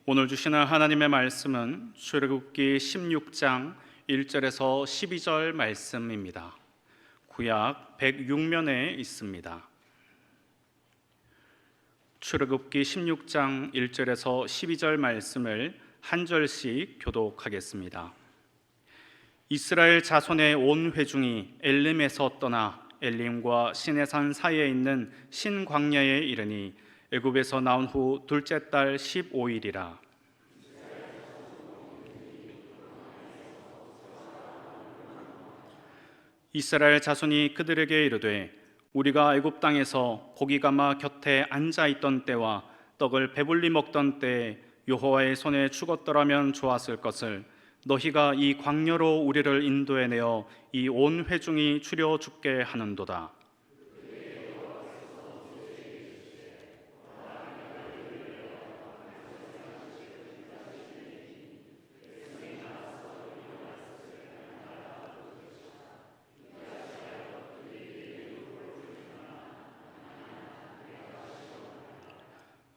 오늘 주시는 하나님의 말씀은 출애굽기 16장 1절에서 12절 말씀입니다. 구약 106면에 있습니다. 출애굽기 16장 1절에서 12절 말씀을 한 절씩 교독하겠습니다. 이스라엘 자손의 온 회중이 엘림에서 떠나 엘림과 시내산 사이에 있는 신광야에 이르니 애굽에서 나온 후 둘째 달 15일이라. 이스라엘 자손이 그들에게 이르되 우리가 애굽 땅에서 고기 가마 곁에 앉아 있던 때와 떡을 배불리 먹던 때에 여호와의 손에 죽었더라면 좋았을 것을 너희가 이 광야로 우리를 인도해 내어 이 온 회중이 추려 죽게 하는도다.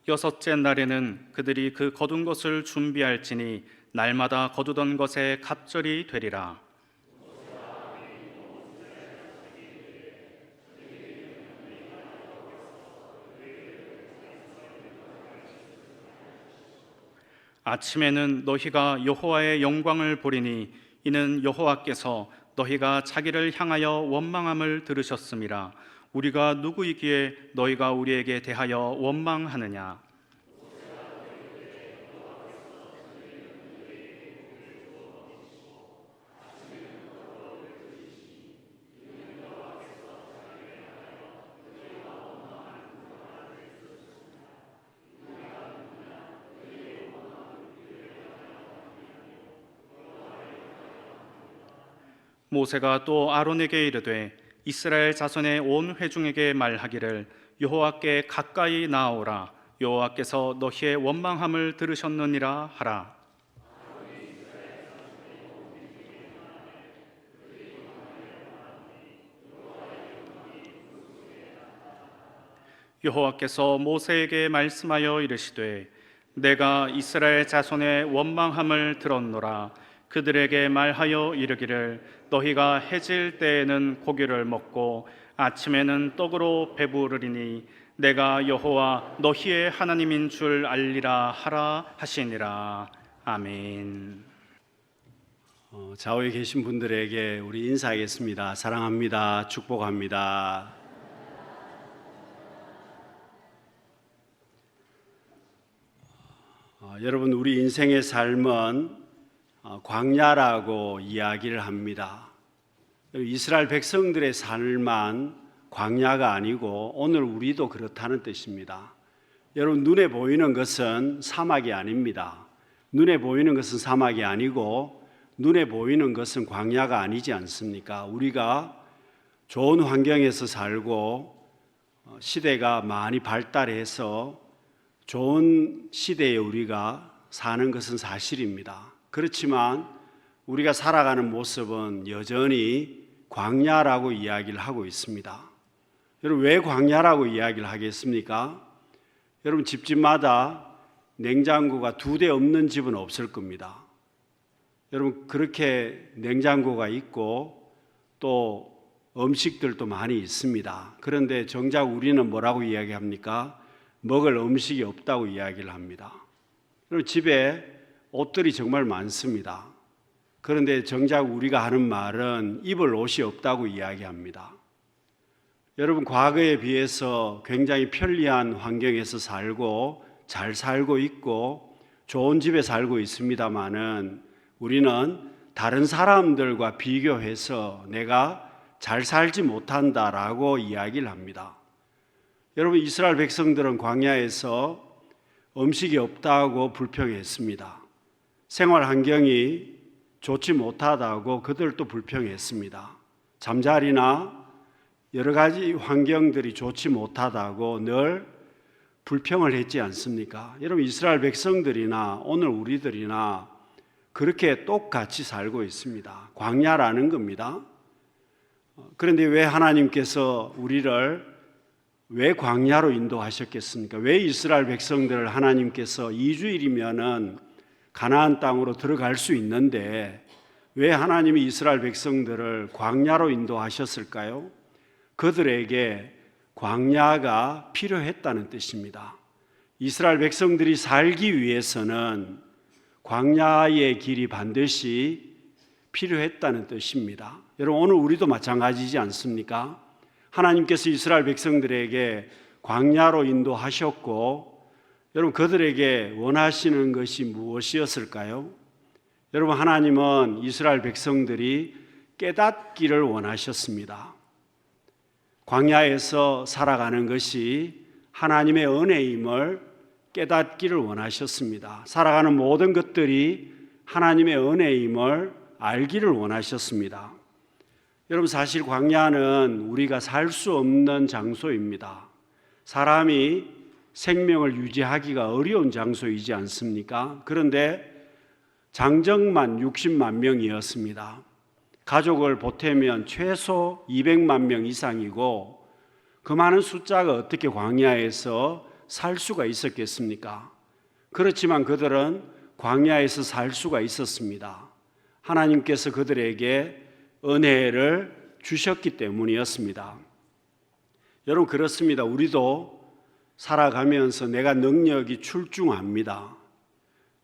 여섯째 날에는 그들이 그 거둔 것을 준비할지니 날마다 거두던 것에 갑절이 되리라. 아침에는 너희가 여호와의 영광을 보리니 이는 여호와께서 너희가 자기를 향하여 원망함을 들으셨음이라. 우리가 누구이기에 너희가 우리에게 대하여 원망하느냐? 모세가 또 아론에게 이르되 이스라엘 자손의 온 회중에게 말하기를 여호와께 가까이 나아오라. 여호와께서 너희의 원망함을 들으셨느니라 하라. 여호와께서 모세에게 말씀하여 이르시되 내가 이스라엘 자손의 원망함을 들었노라. 그들에게 말하여 이르기를 너희가 해질 때에는 고기를 먹고 아침에는 떡으로 배부르리니 내가 여호와 너희의 하나님인 줄 알리라 하라 하시니라. 아멘. 좌우에 계신 분들에게 우리 인사하겠습니다. 사랑합니다. 축복합니다. 여러분, 우리 인생의 삶은 광야라고 이야기를 합니다. 이스라엘 백성들의 삶만 광야가 아니고 오늘 우리도 그렇다는 뜻입니다. 여러분, 눈에 보이는 것은 사막이 아닙니다. 눈에 보이는 것은 사막이 아니고 눈에 보이는 것은 광야가 아니지 않습니까? 우리가 좋은 환경에서 살고 시대가 많이 발달해서 좋은 시대에 우리가 사는 것은 사실입니다. 그렇지만 우리가 살아가는 모습은 여전히 광야라고 이야기를 하고 있습니다. 여러분, 왜 광야라고 이야기를 하겠습니까? 여러분, 집집마다 냉장고가 2대 없는 집은 없을 겁니다. 여러분, 그렇게 냉장고가 있고 또 음식들도 많이 있습니다. 그런데 정작 우리는 뭐라고 이야기합니까? 먹을 음식이 없다고 이야기를 합니다. 여러분, 집에 옷들이 정말 많습니다. 그런데 정작 우리가 하는 말은 입을 옷이 없다고 이야기합니다. 여러분, 과거에 비해서 굉장히 편리한 환경에서 살고 잘 살고 있고 좋은 집에 살고 있습니다마는 우리는 다른 사람들과 비교해서 내가 잘 살지 못한다라고 이야기를 합니다. 여러분, 이스라엘 백성들은 광야에서 음식이 없다고 불평했습니다. 생활 환경이 좋지 못하다고 그들도 불평했습니다. 잠자리나 여러 가지 환경들이 좋지 못하다고 늘 불평을 했지 않습니까? 여러분, 이스라엘 백성들이나 오늘 우리들이나 그렇게 똑같이 살고 있습니다. 광야라는 겁니다. 그런데 왜 하나님께서 우리를 왜 광야로 인도하셨겠습니까? 왜 이스라엘 백성들을 하나님께서 2주일이면은 가나안 땅으로 들어갈 수 있는데 왜 하나님이 이스라엘 백성들을 광야로 인도하셨을까요? 그들에게 광야가 필요했다는 뜻입니다. 이스라엘 백성들이 살기 위해서는 광야의 길이 반드시 필요했다는 뜻입니다. 여러분, 오늘 우리도 마찬가지지 않습니까? 하나님께서 이스라엘 백성들에게 광야로 인도하셨고, 여러분, 그들에게 원하시는 것이 무엇이었을까요? 여러분, 하나님은 이스라엘 백성들이 깨닫기를 원하셨습니다. 광야에서 살아가는 것이 하나님의 은혜임을 깨닫기를 원하셨습니다. 살아가는 모든 것들이 하나님의 은혜임을 알기를 원하셨습니다. 여러분, 사실 광야는 우리가 살 수 없는 장소입니다. 사람이 생명을 유지하기가 어려운 장소이지 않습니까? 그런데 장정만 60만 명이었습니다. 가족을 보태면 최소 200만 명 이상이고 그 많은 숫자가 어떻게 광야에서 살 수가 있었겠습니까? 그렇지만 그들은 광야에서 살 수가 있었습니다. 하나님께서 그들에게 은혜를 주셨기 때문이었습니다. 여러분, 그렇습니다. 우리도 살아가면서 내가 능력이 출중합니다.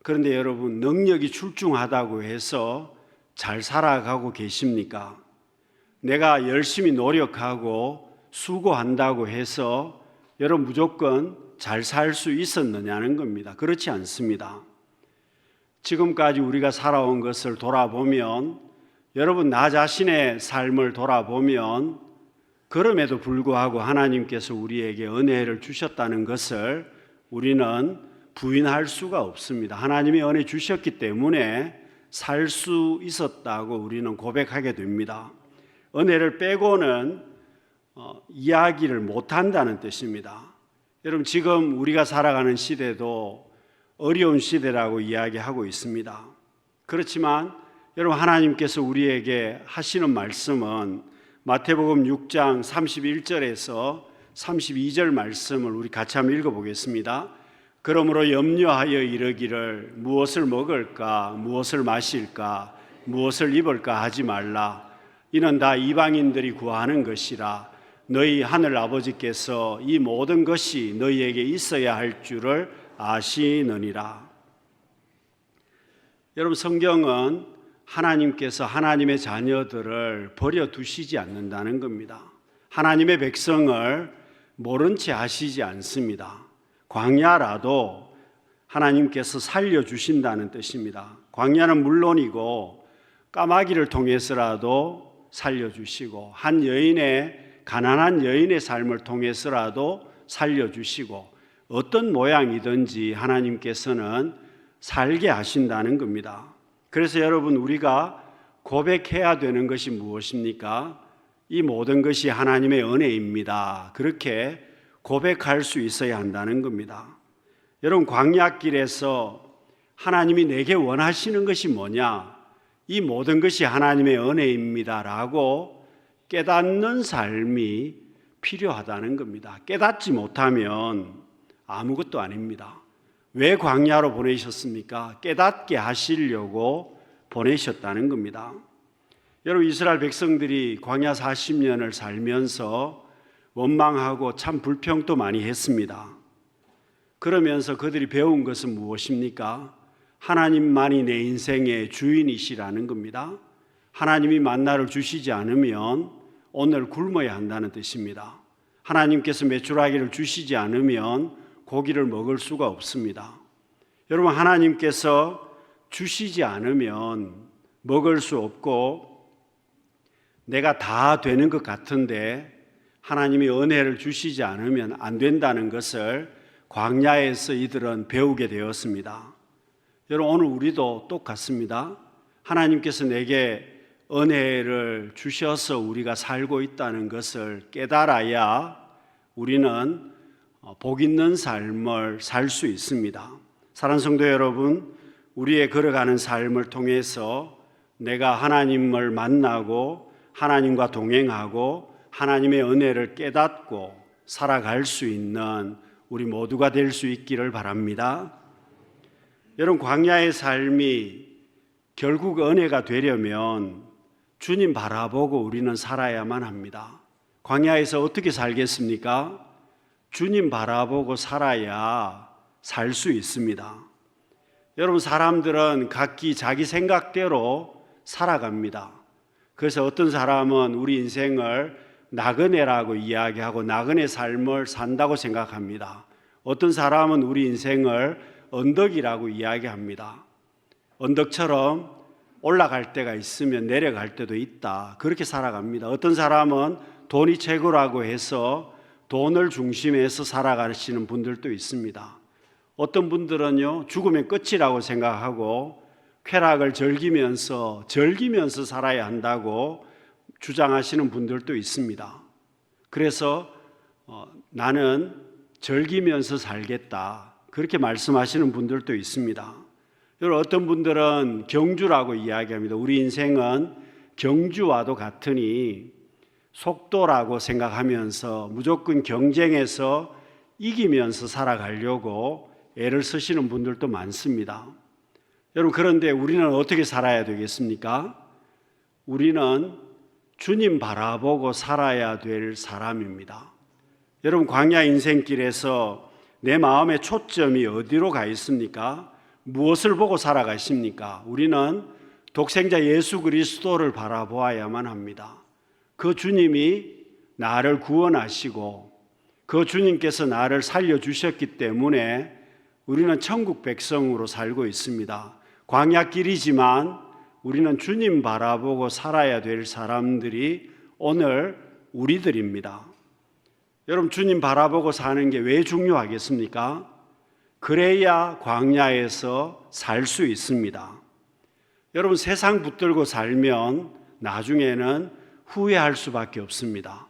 그런데 여러분, 능력이 출중하다고 해서 잘 살아가고 계십니까? 내가 열심히 노력하고 수고한다고 해서 여러분 무조건 잘 살 수 있었느냐는 겁니다. 그렇지 않습니다. 지금까지 우리가 살아온 것을 돌아보면, 여러분 나 자신의 삶을 돌아보면 그럼에도 불구하고 하나님께서 우리에게 은혜를 주셨다는 것을 우리는 부인할 수가 없습니다. 하나님이 은혜 주셨기 때문에 살 수 있었다고 우리는 고백하게 됩니다. 은혜를 빼고는 이야기를 못한다는 뜻입니다. 여러분, 지금 우리가 살아가는 시대도 어려운 시대라고 이야기하고 있습니다. 그렇지만 여러분, 하나님께서 우리에게 하시는 말씀은 마태복음 6장 31절에서 32절 말씀을 우리 같이 한번 읽어보겠습니다. 그러므로 염려하여 이르기를 무엇을 먹을까, 무엇을 마실까, 무엇을 입을까 하지 말라. 이는 다 이방인들이 구하는 것이라. 너희 하늘 아버지께서 이 모든 것이 너희에게 있어야 할 줄을 아시느니라. 여러분, 성경은 하나님께서 하나님의 자녀들을 버려두시지 않는다는 겁니다. 하나님의 백성을 모른 채 하시지 않습니다. 광야라도 하나님께서 살려주신다는 뜻입니다. 광야는 물론이고 까마귀를 통해서라도 살려주시고 한 여인의 가난한 여인의 삶을 통해서라도 살려주시고 어떤 모양이든지 하나님께서는 살게 하신다는 겁니다. 그래서 여러분, 우리가 고백해야 되는 것이 무엇입니까? 이 모든 것이 하나님의 은혜입니다. 그렇게 고백할 수 있어야 한다는 겁니다. 여러분, 광야길에서 하나님이 내게 원하시는 것이 뭐냐? 이 모든 것이 하나님의 은혜입니다라고 깨닫는 삶이 필요하다는 겁니다. 깨닫지 못하면 아무것도 아닙니다. 왜 광야로 보내셨습니까? 깨닫게 하시려고 보내셨다는 겁니다. 여러분, 이스라엘 백성들이 광야 40년을 살면서 원망하고 참 불평도 많이 했습니다. 그러면서 그들이 배운 것은 무엇입니까? 하나님만이 내 인생의 주인이시라는 겁니다. 하나님이 만나를 주시지 않으면 오늘 굶어야 한다는 뜻입니다. 하나님께서 메추라기를 주시지 않으면 고기를 먹을 수가 없습니다. 여러분, 하나님께서 주시지 않으면 먹을 수 없고 내가 다 되는 것 같은데 하나님이 은혜를 주시지 않으면 안 된다는 것을 광야에서 이들은 배우게 되었습니다. 여러분, 오늘 우리도 똑같습니다. 하나님께서 내게 은혜를 주셔서 우리가 살고 있다는 것을 깨달아야 우리는 복 있는 삶을 살 수 있습니다. 사랑하는 성도 여러분, 우리의 걸어가는 삶을 통해서 내가 하나님을 만나고 하나님과 동행하고 하나님의 은혜를 깨닫고 살아갈 수 있는 우리 모두가 될 수 있기를 바랍니다. 여러분, 광야의 삶이 결국 은혜가 되려면 주님 바라보고 우리는 살아야만 합니다. 광야에서 어떻게 살겠습니까? 주님 바라보고 살아야 살 수 있습니다. 여러분, 사람들은 각기 자기 생각대로 살아갑니다. 그래서 어떤 사람은 우리 인생을 나그네라고 이야기하고 나그네 삶을 산다고 생각합니다. 어떤 사람은 우리 인생을 언덕이라고 이야기합니다. 언덕처럼 올라갈 때가 있으면 내려갈 때도 있다. 그렇게 살아갑니다. 어떤 사람은 돈이 최고라고 해서 돈을 중심에서 살아가시는 분들도 있습니다. 어떤 분들은요, 죽으면 끝이라고 생각하고 쾌락을 즐기면서 살아야 한다고 주장하시는 분들도 있습니다. 그래서 나는 즐기면서 살겠다, 그렇게 말씀하시는 분들도 있습니다. 여러분, 어떤 분들은 경주라고 이야기합니다. 우리 인생은 경주와도 같으니 속도라고 생각하면서 무조건 경쟁해서 이기면서 살아가려고 애를 쓰시는 분들도 많습니다. 여러분, 그런데 우리는 어떻게 살아야 되겠습니까? 우리는 주님 바라보고 살아야 될 사람입니다. 여러분, 광야 인생길에서 내 마음의 초점이 어디로 가 있습니까? 무엇을 보고 살아가십니까? 우리는 독생자 예수 그리스도를 바라보아야만 합니다. 그 주님이 나를 구원하시고 그 주님께서 나를 살려주셨기 때문에 우리는 천국 백성으로 살고 있습니다. 광야길이지만 우리는 주님 바라보고 살아야 될 사람들이 오늘 우리들입니다. 여러분, 주님 바라보고 사는 게 왜 중요하겠습니까? 그래야 광야에서 살 수 있습니다. 여러분, 세상 붙들고 살면 나중에는 후회할 수밖에 없습니다.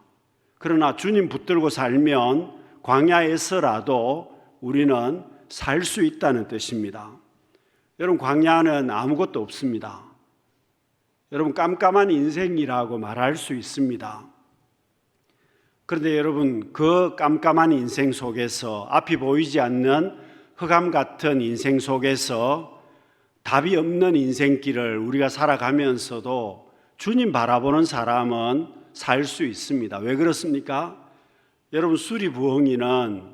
그러나 주님 붙들고 살면 광야에서라도 우리는 살 수 있다는 뜻입니다. 여러분, 광야는 아무것도 없습니다. 여러분, 깜깜한 인생이라고 말할 수 있습니다. 그런데 여러분, 그 깜깜한 인생 속에서 앞이 보이지 않는 흑암 같은 인생 속에서 답이 없는 인생길을 우리가 살아가면서도 주님 바라보는 사람은 살 수 있습니다. 왜 그렇습니까? 여러분, 수리부엉이는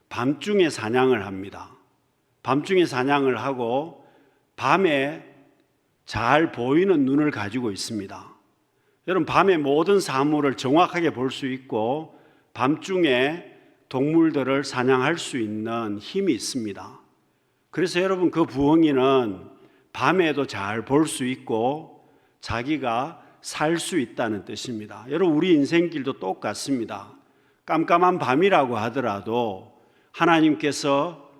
밤중에 사냥을 합니다. 밤중에 사냥을 하고 밤에 잘 보이는 눈을 가지고 있습니다. 여러분, 밤에 모든 사물을 정확하게 볼 수 있고 밤중에 동물들을 사냥할 수 있는 힘이 있습니다. 그래서 여러분, 그 부엉이는 밤에도 잘 볼 수 있고 자기가 살 수 있다는 뜻입니다. 여러분, 우리 인생길도 똑같습니다. 깜깜한 밤이라고 하더라도 하나님께서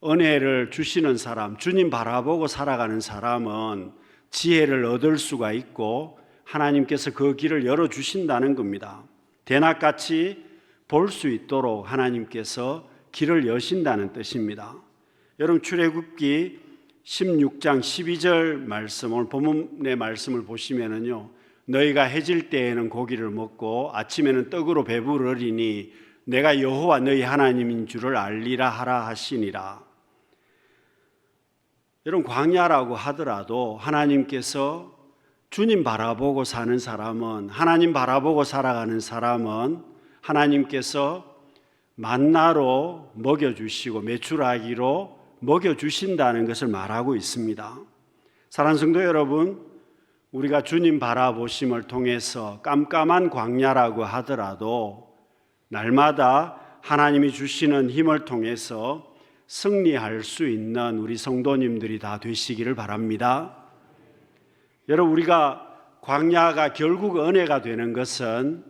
은혜를 주시는 사람, 주님 바라보고 살아가는 사람은 지혜를 얻을 수가 있고 하나님께서 그 길을 열어주신다는 겁니다. 대낮같이 볼 수 있도록 하나님께서 길을 여신다는 뜻입니다. 여러분, 출애굽기 16장 12절 말씀, 오늘 본문의 말씀을 보시면은요, 너희가 해질 때에는 고기를 먹고 아침에는 떡으로 배부르리니 내가 여호와 너희 하나님인 줄을 알리라 하라 하시니라. 여러분, 광야라고 하더라도 하나님께서 주님 바라보고 사는 사람은, 하나님 바라보고 살아가는 사람은 하나님께서 만나로 먹여주시고 메추라기로 먹여주신다는 것을 말하고 있습니다. 사랑하는 성도 여러분, 우리가 주님 바라보심을 통해서 깜깜한 광야라고 하더라도 날마다 하나님이 주시는 힘을 통해서 승리할 수 있는 우리 성도님들이 다 되시기를 바랍니다. 여러분, 우리가 광야가 결국 은혜가 되는 것은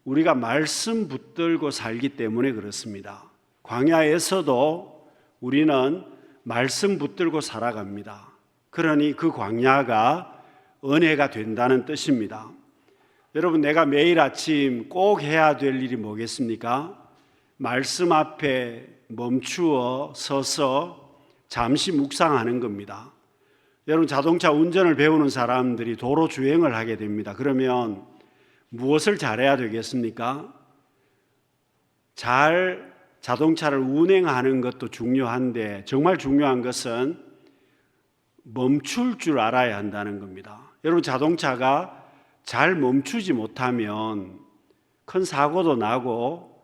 우리가 말씀 붙들고 살기 때문에 그렇습니다. 광야에서도 우리는 말씀 붙들고 살아갑니다. 그러니 그 광야가 은혜가 된다는 뜻입니다. 여러분, 내가 매일 아침 꼭 해야 될 일이 뭐겠습니까? 말씀 앞에 멈추어 서서 잠시 묵상하는 겁니다. 여러분, 자동차 운전을 배우는 사람들이 도로 주행을 하게 됩니다. 그러면 무엇을 잘해야 되겠습니까? 잘 자동차를 운행하는 것도 중요한데 정말 중요한 것은 멈출 줄 알아야 한다는 겁니다. 여러분, 자동차가 잘 멈추지 못하면 큰 사고도 나고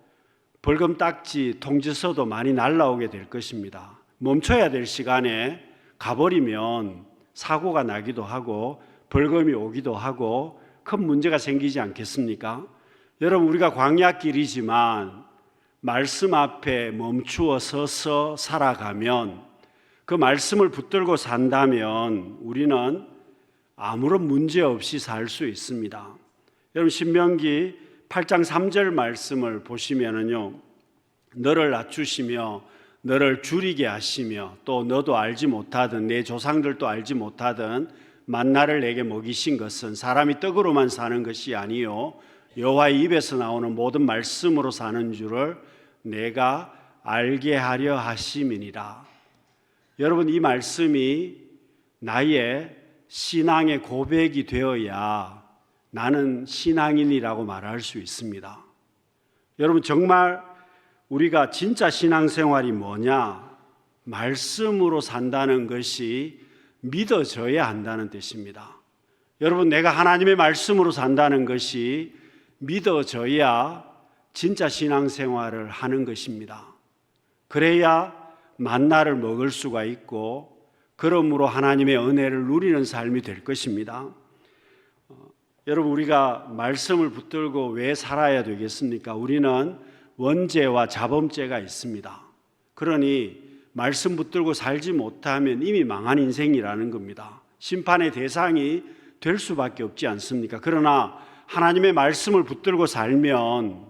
벌금 딱지 통지서도 많이 날라오게 될 것입니다. 멈춰야 될 시간에 가버리면 사고가 나기도 하고 벌금이 오기도 하고 큰 문제가 생기지 않겠습니까? 여러분, 우리가 광야길이지만 말씀 앞에 멈추어 서서 살아가면, 그 말씀을 붙들고 산다면 우리는 아무런 문제 없이 살 수 있습니다. 여러분, 신명기 8장 3절 말씀을 보시면은요, 너를 낮추시며 너를 줄이게 하시며 또 너도 알지 못하던 내 조상들도 알지 못하던 만나를 내게 먹이신 것은 사람이 떡으로만 사는 것이 아니요 여호와의 입에서 나오는 모든 말씀으로 사는 줄을 내가 알게 하려 하심이니라. 여러분, 이 말씀이 나의 신앙의 고백이 되어야 나는 신앙인이라고 말할 수 있습니다. 여러분, 정말 우리가 진짜 신앙생활이 뭐냐? 말씀으로 산다는 것이 믿어져야 한다는 뜻입니다. 여러분, 내가 하나님의 말씀으로 산다는 것이 믿어져야 진짜 신앙생활을 하는 것입니다. 그래야 만나를 먹을 수가 있고 그러므로 하나님의 은혜를 누리는 삶이 될 것입니다. 여러분, 우리가 말씀을 붙들고 왜 살아야 되겠습니까? 우리는 원죄와 자범죄가 있습니다. 그러니 말씀 붙들고 살지 못하면 이미 망한 인생이라는 겁니다. 심판의 대상이 될 수밖에 없지 않습니까? 그러나 하나님의 말씀을 붙들고 살면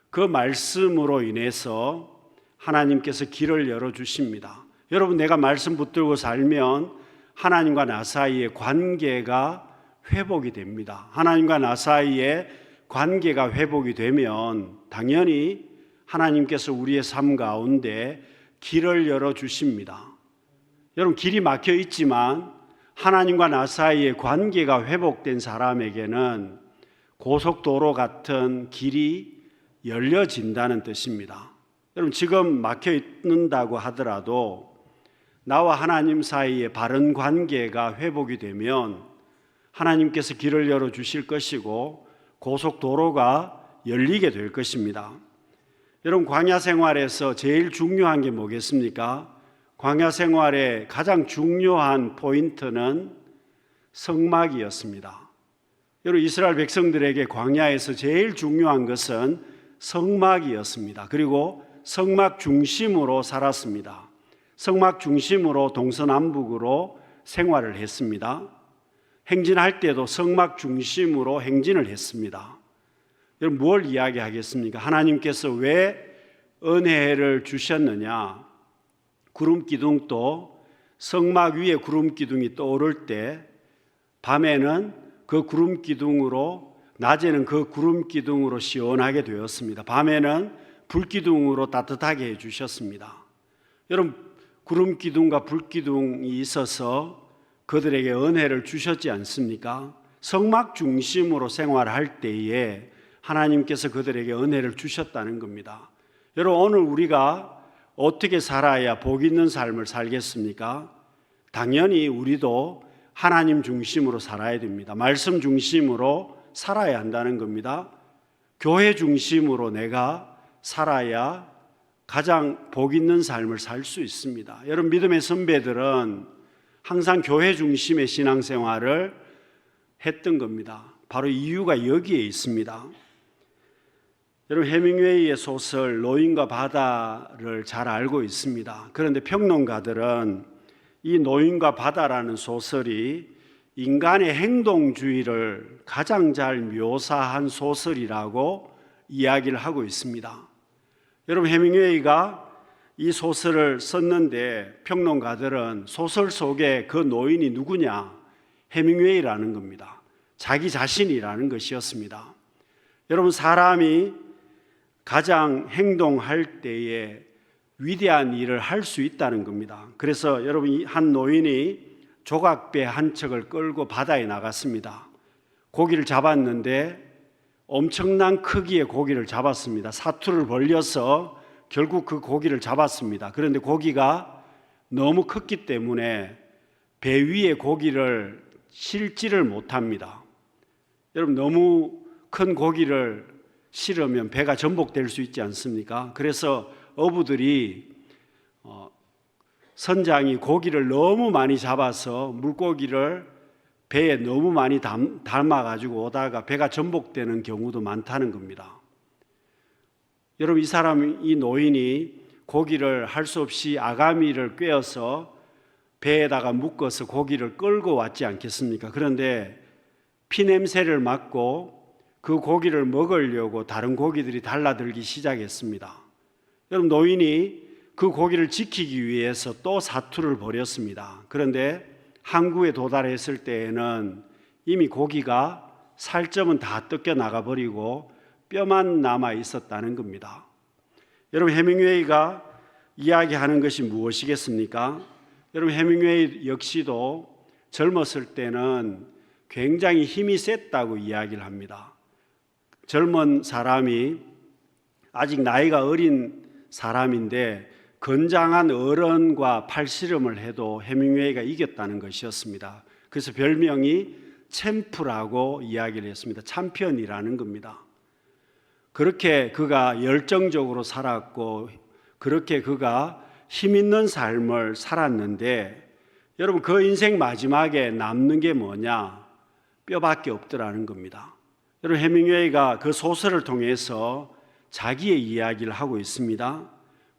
그 말씀으로 인해서 하나님께서 길을 열어주십니다. 여러분, 내가 말씀 붙들고 살면 하나님과 나 사이의 관계가 회복이 됩니다. 하나님과 나 사이의 관계가 회복이 되면 당연히 하나님께서 우리의 삶 가운데 길을 열어주십니다. 여러분, 길이 막혀 있지만 하나님과 나 사이의 관계가 회복된 사람에게는 고속도로 같은 길이 열려진다는 뜻입니다. 여러분, 지금 막혀 있는다고 하더라도 나와 하나님 사이의 바른 관계가 회복이 되면 하나님께서 길을 열어주실 것이고 고속도로가 열리게 될 것입니다. 여러분, 광야 생활에서 제일 중요한 게 뭐겠습니까? 광야 생활의 가장 중요한 포인트는 성막이었습니다. 여러분, 이스라엘 백성들에게 광야에서 제일 중요한 것은 성막이었습니다. 그리고 성막 중심으로 살았습니다. 성막 중심으로 동서남북으로 생활을 했습니다. 행진할 때도 성막 중심으로 행진을 했습니다. 여러분, 뭘 이야기하겠습니까? 하나님께서 왜 은혜를 주셨느냐? 구름 기둥도 성막 위에 구름 기둥이 떠오를 때 밤에는 그 구름 기둥으로, 낮에는 그 구름 기둥으로 시원하게 되었습니다. 밤에는 불 기둥으로 따뜻하게 해주셨습니다. 여러분, 구름 기둥과 불 기둥이 있어서 그들에게 은혜를 주셨지 않습니까? 성막 중심으로 생활할 때에 하나님께서 그들에게 은혜를 주셨다는 겁니다. 여러분, 오늘 우리가 어떻게 살아야 복 있는 삶을 살겠습니까? 당연히 우리도 하나님 중심으로 살아야 됩니다. 말씀 중심으로 살아야 한다는 겁니다. 교회 중심으로 내가 살아야 가장 복 있는 삶을 살 수 있습니다. 여러분, 믿음의 선배들은 항상 교회 중심의 신앙생활을 했던 겁니다. 바로 이유가 여기에 있습니다. 여러분, 해밍웨이의 소설 노인과 바다를 잘 알고 있습니다. 그런데 평론가들은 이 노인과 바다라는 소설이 인간의 행동주의를 가장 잘 묘사한 소설이라고 이야기를 하고 있습니다. 여러분, 해밍웨이가 이 소설을 썼는데 평론가들은 소설 속에 그 노인이 누구냐? 해밍웨이라는 겁니다. 자기 자신이라는 것이었습니다. 여러분, 사람이 가장 행동할 때에 위대한 일을 할 수 있다는 겁니다. 그래서 여러분, 한 노인이 조각배 한 척을 끌고 바다에 나갔습니다. 고기를 잡았는데 엄청난 크기의 고기를 잡았습니다. 사투를 벌려서 결국 그 고기를 잡았습니다. 그런데 고기가 너무 컸기 때문에 배 위에 고기를 실지를 못합니다. 여러분, 너무 큰 고기를 실으면 배가 전복될 수 있지 않습니까? 그래서 어부들이 선장이 고기를 너무 많이 잡아서 물고기를 배에 너무 많이 담아가지고 오다가 배가 전복되는 경우도 많다는 겁니다. 여러분, 이 노인이 고기를 할 수 없이 아가미를 꿰어서 배에다가 묶어서 고기를 끌고 왔지 않겠습니까? 그런데 피냄새를 맡고 그 고기를 먹으려고 다른 고기들이 달라들기 시작했습니다. 여러분, 노인이 그 고기를 지키기 위해서 또 사투를 벌였습니다. 그런데 항구에 도달했을 때에는 이미 고기가 살점은 다 뜯겨 나가버리고 뼈만 남아 있었다는 겁니다. 여러분, 해밍웨이가 이야기하는 것이 무엇이겠습니까? 여러분, 해밍웨이 역시도 젊었을 때는 굉장히 힘이 셌다고 이야기를 합니다. 젊은 사람이 아직 나이가 어린 사람인데 건장한 어른과 팔씨름을 해도 해밍웨이가 이겼다는 것이었습니다. 그래서 별명이 챔프라고 이야기를 했습니다. 챔피언이라는 겁니다. 그렇게 그가 열정적으로 살았고 그렇게 그가 힘 있는 삶을 살았는데 여러분, 그 인생 마지막에 남는 게 뭐냐? 뼈밖에 없더라는 겁니다. 여러분, 해밍웨이가 그 소설을 통해서 자기의 이야기를 하고 있습니다.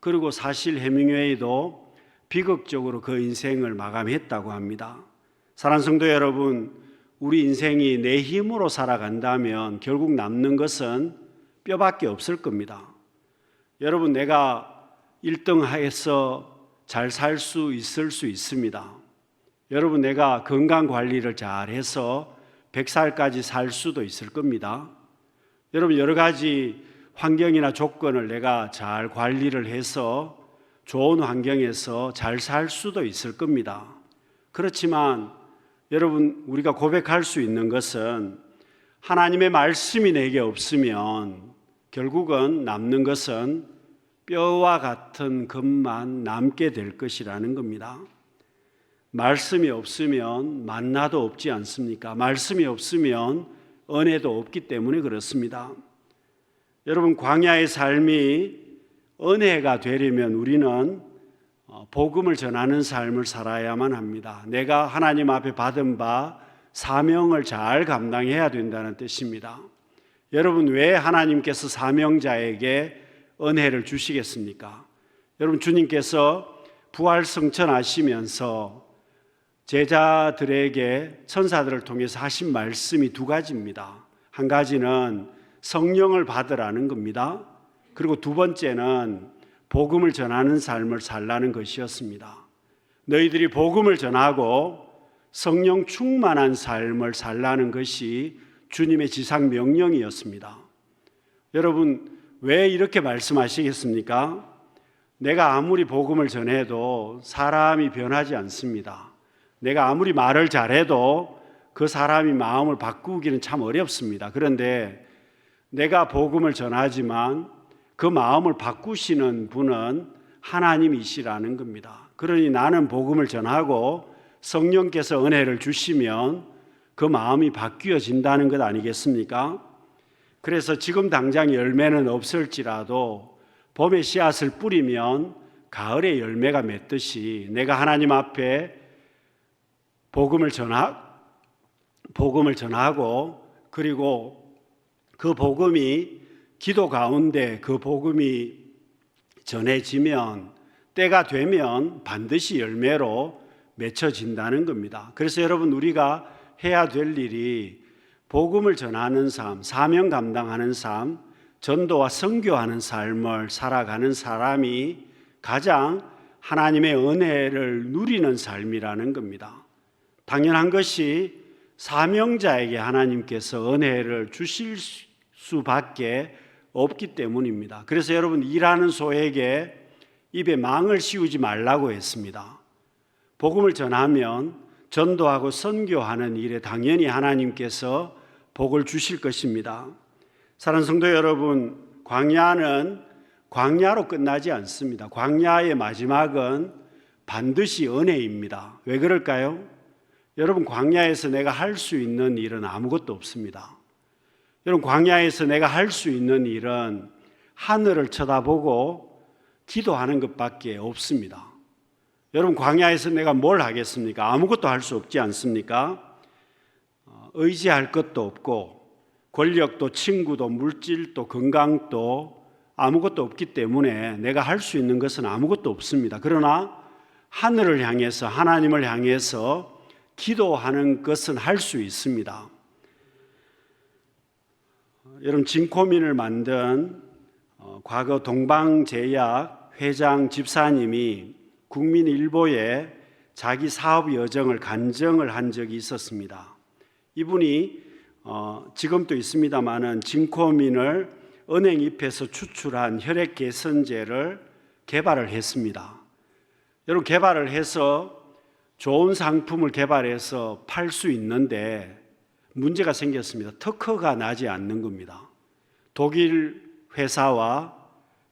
그리고 사실 해밍웨이도 비극적으로 그 인생을 마감했다고 합니다. 사랑하는 성도 여러분, 우리 인생이 내 힘으로 살아간다면 결국 남는 것은 뼈밖에 없을 겁니다. 여러분, 내가 1등해서 잘 살 수 있을 수 있습니다. 여러분, 내가 건강 관리를 잘해서 100살까지 살 수도 있을 겁니다. 여러분, 여러 가지 환경이나 조건을 내가 잘 관리를 해서 좋은 환경에서 잘 살 수도 있을 겁니다. 그렇지만 여러분, 우리가 고백할 수 있는 것은 하나님의 말씀이 내게 없으면 결국은 남는 것은 뼈와 같은 것만 남게 될 것이라는 겁니다. 말씀이 없으면 만나도 없지 않습니까? 말씀이 없으면 은혜도 없기 때문에 그렇습니다. 여러분, 광야의 삶이 은혜가 되려면 우리는 복음을 전하는 삶을 살아야만 합니다. 내가 하나님 앞에 받은 바 사명을 잘 감당해야 된다는 뜻입니다. 여러분, 왜 하나님께서 사명자에게 은혜를 주시겠습니까? 여러분, 주님께서 부활승천하시면서 제자들에게 천사들을 통해서 하신 말씀이 두 가지입니다. 한 가지는 성령을 받으라는 겁니다. 그리고 두 번째는 복음을 전하는 삶을 살라는 것이었습니다. 너희들이 복음을 전하고 성령 충만한 삶을 살라는 것이 주님의 지상 명령이었습니다. 여러분, 왜 이렇게 말씀하시겠습니까? 내가 아무리 복음을 전해도 사람이 변하지 않습니다. 내가 아무리 말을 잘해도 그 사람이 마음을 바꾸기는 참 어렵습니다. 그런데 내가 복음을 전하지만 그 마음을 바꾸시는 분은 하나님이시라는 겁니다. 그러니 나는 복음을 전하고 성령께서 은혜를 주시면 그 마음이 바뀌어진다는 것 아니겠습니까? 그래서 지금 당장 열매는 없을지라도 봄에 씨앗을 뿌리면 가을에 열매가 맺듯이 내가 하나님 앞에 복음을 전하고 그리고 그 복음이 기도 가운데 그 복음이 전해지면 때가 되면 반드시 열매로 맺혀진다는 겁니다. 그래서 여러분, 우리가 해야 될 일이 복음을 전하는 삶, 사명 감당하는 삶, 전도와 선교하는 삶을 살아가는 사람이 가장 하나님의 은혜를 누리는 삶이라는 겁니다. 당연한 것이 사명자에게 하나님께서 은혜를 주실 수밖에 없기 때문입니다. 그래서 여러분, 일하는 소에게 입에 망을 씌우지 말라고 했습니다. 복음을 전하면 전도하고 선교하는 일에 당연히 하나님께서 복을 주실 것입니다. 사랑하는 성도 여러분, 광야는 광야로 끝나지 않습니다. 광야의 마지막은 반드시 은혜입니다. 왜 그럴까요? 여러분, 광야에서 내가 할 수 있는 일은 아무것도 없습니다. 여러분, 광야에서 내가 할 수 있는 일은 하늘을 쳐다보고 기도하는 것밖에 없습니다. 여러분, 광야에서 내가 뭘 하겠습니까? 아무것도 할 수 없지 않습니까? 의지할 것도 없고 권력도 친구도 물질도 건강도 아무것도 없기 때문에 내가 할 수 있는 것은 아무것도 없습니다. 그러나 하늘을 향해서, 하나님을 향해서 기도하는 것은 할 수 있습니다. 여러분, 진코민을 만든 과거 동방제약 회장 집사님이 국민일보에 자기 사업 여정을 간증을 한 적이 있었습니다. 이분이 지금도 있습니다마는 진코민을 은행잎에서 추출한 혈액 개선제를 개발을 했습니다. 여러분, 개발을 해서 좋은 상품을 개발해서 팔 수 있는데 문제가 생겼습니다. 특허가 나지 않는 겁니다. 독일 회사와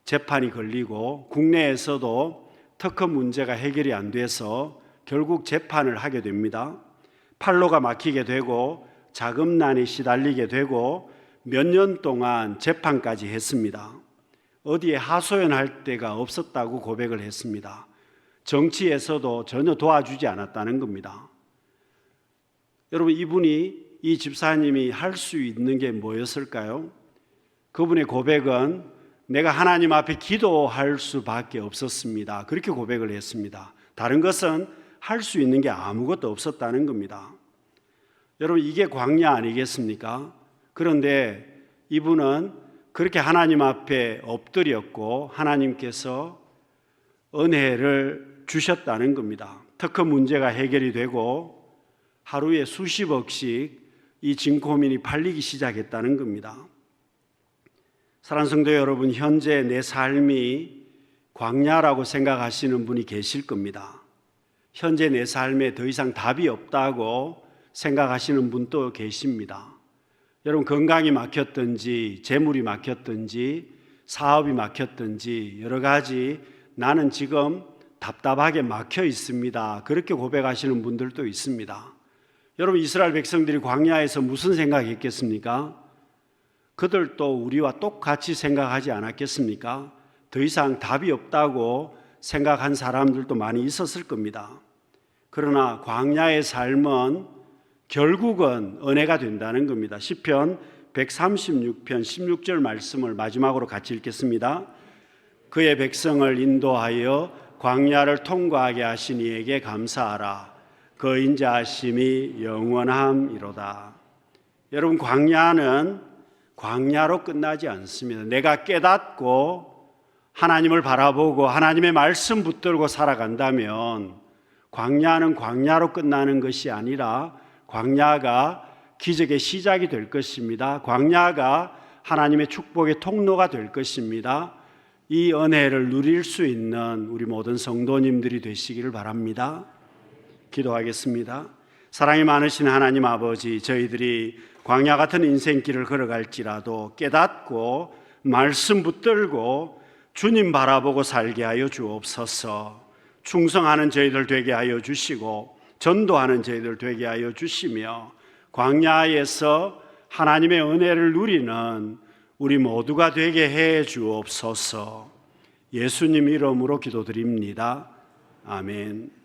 재판이 걸리고 국내에서도 특허 문제가 해결이 안 돼서 결국 재판을 하게 됩니다. 판로가 막히게 되고 자금난에 시달리게 되고 몇 년 동안 재판까지 했습니다. 어디에 하소연할 데가 없었다고 고백을 했습니다. 정치에서도 전혀 도와주지 않았다는 겁니다. 여러분, 이 집사님이 할 수 있는 게 뭐였을까요? 그분의 고백은 내가 하나님 앞에 기도할 수밖에 없었습니다. 그렇게 고백을 했습니다. 다른 것은 할 수 있는 게 아무것도 없었다는 겁니다. 여러분, 이게 광야 아니겠습니까? 그런데 이분은 그렇게 하나님 앞에 엎드렸고 하나님께서 은혜를 주셨다는 겁니다. 특허 문제가 해결이 되고 하루에 수십억씩 이 진코민이 팔리기 시작했다는 겁니다. 사랑하는 성도 여러분, 현재 내 삶이 광야라고 생각하시는 분이 계실 겁니다. 현재 내 삶에 더 이상 답이 없다고 생각하시는 분도 계십니다. 여러분, 건강이 막혔든지 재물이 막혔든지 사업이 막혔든지 여러 가지 나는 지금 답답하게 막혀 있습니다. 그렇게 고백하시는 분들도 있습니다. 여러분, 이스라엘 백성들이 광야에서 무슨 생각했겠습니까? 그들도 우리와 똑같이 생각하지 않았겠습니까? 더 이상 답이 없다고 생각한 사람들도 많이 있었을 겁니다. 그러나 광야의 삶은 결국은 은혜가 된다는 겁니다. 시편 136편 16절 말씀을 마지막으로 같이 읽겠습니다. 그의 백성을 인도하여 광야를 통과하게 하신 이에게 감사하라. 그 인자하심이 영원함이로다. 여러분, 광야는 광야로 끝나지 않습니다. 내가 깨닫고 하나님을 바라보고 하나님의 말씀 붙들고 살아간다면 광야는 광야로 끝나는 것이 아니라 광야가 기적의 시작이 될 것입니다. 광야가 하나님의 축복의 통로가 될 것입니다. 이 은혜를 누릴 수 있는 우리 모든 성도님들이 되시기를 바랍니다. 기도하겠습니다. 사랑이 많으신 하나님 아버지, 저희들이 광야 같은 인생길을 걸어갈지라도 깨닫고 말씀 붙들고 주님 바라보고 살게 하여 주옵소서. 충성하는 저희들 되게 하여 주시고 전도하는 저희들 되게 하여 주시며 광야에서 하나님의 은혜를 누리는 우리 모두가 되게 해 주옵소서. 예수님 이름으로 기도드립니다. 아멘.